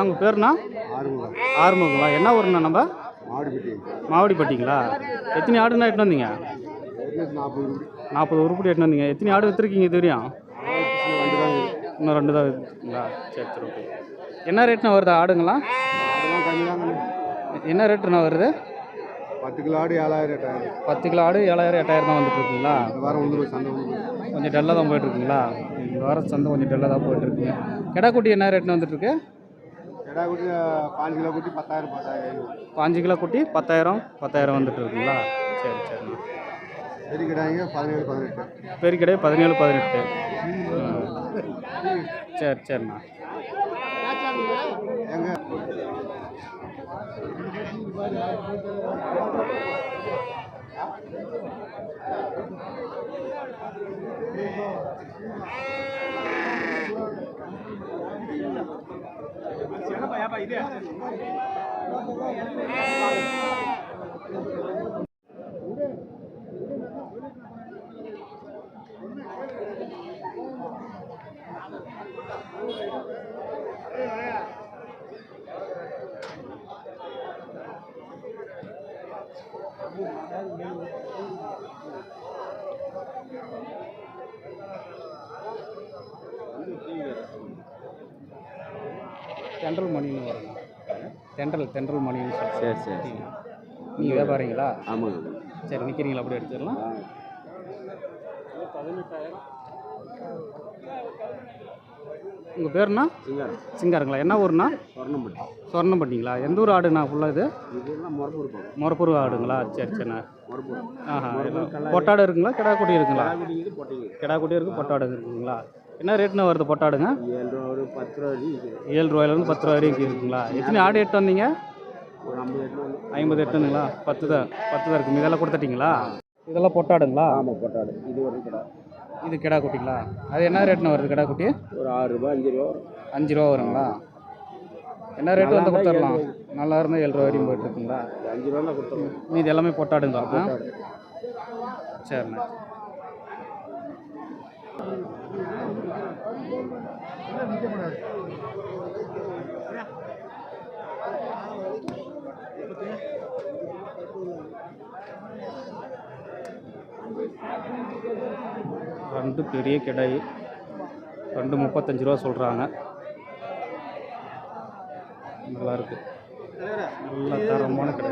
உங்கள் பேருண்ணா? ஆறுமுகங்களா? என்ன ஊருண்ணா? நம்ம மாவடிப்பட்டிங்களா? எத்தனை ஆடுண்ணா எட்டுன்னு வந்தீங்க? 40 உருப்படி எட்டுன்னு வந்தீங்க. எத்தனை ஆடு விற்றுருக்கீங்க இது வரையும்? இன்னும் 2 தான் இருக்குங்களா? சரி சரி ஓகே. என்ன ரேட்னா வருது ஆடுங்களா? என்ன ரேட்டுண்ணா வருது? 10 கிலோ ஆடு 7000 10 கிலோ ஆடு 7000 8000 தான் வந்துட்டு இருக்குங்களா? கொஞ்சம் டல்லாக தான் போயிட்டுருக்குங்களா? இந்த வாரம் சந்தை கொஞ்சம் டல்லாக தான் போயிட்டுருக்குங்க. கிடாக்குட்டி என்ன ரேட்னு வந்துட்டுருக்கு? கிடாக்குட்டி 5 கிலோ குட்டி 10,000 5 கிலோ குட்டி 10,000 வந்துட்டு இருக்குங்களா? சரி சரிண்ணா. பெரிய கிடாய்ங்க 17 18. பெரிய கடை 17 18. சரி சரிண்ணா. எங்க தென்றல் மணின்னு வரும். தென்றல் மணின்னு சொல்லி. சரி சரி. நீங்கள் வியாபாரிங்களா? ஆமாங்க. சரி நிற்கிறீங்களா? அப்படியே எடுத்துடலாம். 18,000. உங்கள் பேருண்ணா? சிங்காருங்களா? என்ன ஊருண்ணா? சொர்ணம்பட்டிங்களா? எந்த ஊர் ஆடுண்ணா ஃபுல்லாக இது? மொரப்பூர் ஆடுங்களா? சரி சரிண்ணா. ஆஹா. பொட்டாடு இருக்குங்களா? கிடாக்குட்டி இருக்குங்களா? கிடாக்குட்டி இருக்குது, பொட்டாடு இருக்குங்களா? என்ன ரேட்னா வருது பொட்டாடுங்க? 7 ரூபாயிலேருந்து 10 ரூபா வரைக்கும் இருக்குங்களா? எத்தனை ஆடு எட்டு வந்தீங்க? 50 எட்டுங்களா? 10 தான் இருக்குது. இதெல்லாம் கொடுத்துட்டீங்களா? இதெல்லாம் பொட்டாடுங்களா? ஆமாம் பொட்டாடு. இது ஒரு கிடா. இது கிடா குட்டிங்களா? அது என்ன ரேட்னா வருது கிடா குட்டி? ஒரு 6 ரூபா 5 ரூபா 5 ரூபா வருங்களா? என்ன ரேட்டு வந்து கொடுத்துடலாம்? நல்லா இருந்தால் 7 ரூபா வரையும் போயிட்டுருக்குங்களா? 5 ரூபா கொடுத்துருவோம். மீது எல்லாமே பொட்டாடுங்களா? சரிண்ணா. ரெண்டு பெரிய கிடை 235 ரூபா சொல்கிறாங்க. நல்லா இருக்கு. நல்ல தரமான கடை.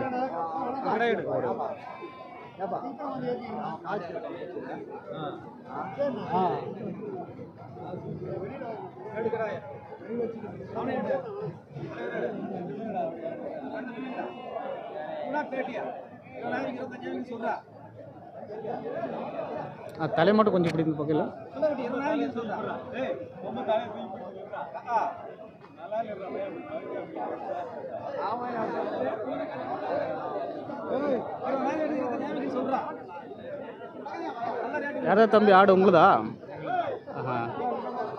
தலை மட்டும் கொஞ்சம் பிடிக்கும் பக்கத்தில். யாராவது தம்பி ஆடு உங்களுதா?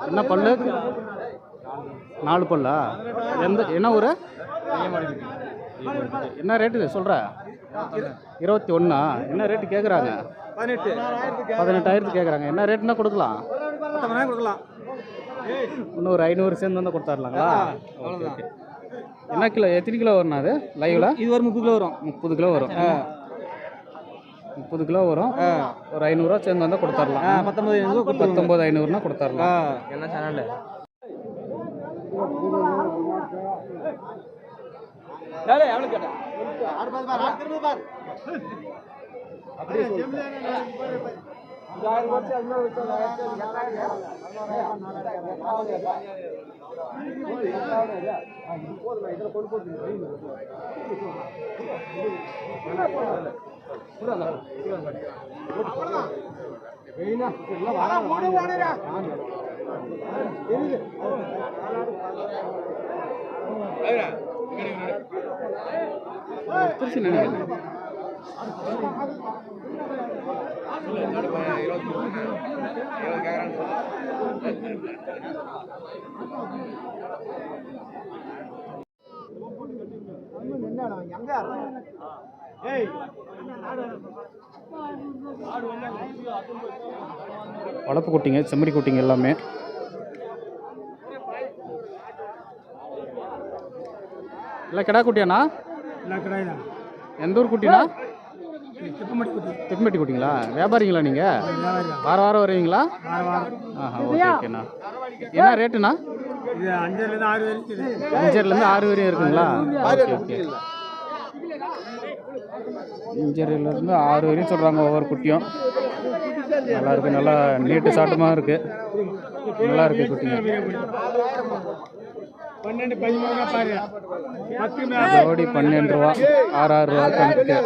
என்ன பல்லு? 4 பல்லா? என்ன ஊர்? என்ன ரேட்டு சொல்கிற? 21. என்ன ரேட்டு கேட்குறாங்க? 18,000 கேட்குறாங்க. என்ன ரேட்னா கொடுக்கலாம்? இன்னும் ஒரு 500 சேர்ந்து வந்து கொடுத்துர்லாங்களா? Okay okay. என்ன கிலோ? எத்தனை கிலோ வரும்ண்ணா அது லைவில்? இது ஒரு 30 கிலோ வரும். 30 கிலோ வரும். 30 கிலோ வரும். ஒரு 500 ரூபா சேர்ந்து வந்தால் கொடுத்துர்லாம். 19,500னா கொடுத்துர்லாம். என்ன சேனல்? திருச்சி நினைக்கிறேன். வளர்ப்பு குட்டிங்க, செம்மறி குட்டிங்க எல்லாமே. இல்லை கிடா குட்டியாண்ணா? எந்த ஊர் குட்டிண்ணா? திப்பம்பட்டி குட்டிங்களா? வியாபாரிங்களா நீங்கள்? வாரம் வாரம் வருவீங்களா? ஆஹா, ஓகே ஓகேண்ணா. என்ன ரேட்டுண்ணா? 5,000 6 வரையும் இருக்குங்களா? Okay okay. 5,000 6 வரையும் சொல்கிறாங்க ஒவ்வொரு குட்டியும். நல்லா இருக்குது, நல்லா நீட்டு சாட்டமாக இருக்குது, நல்லா இருக்குது குட்டிங்க. ஜோடி 12 ரூபா, 6 ரூபா கணக்கு.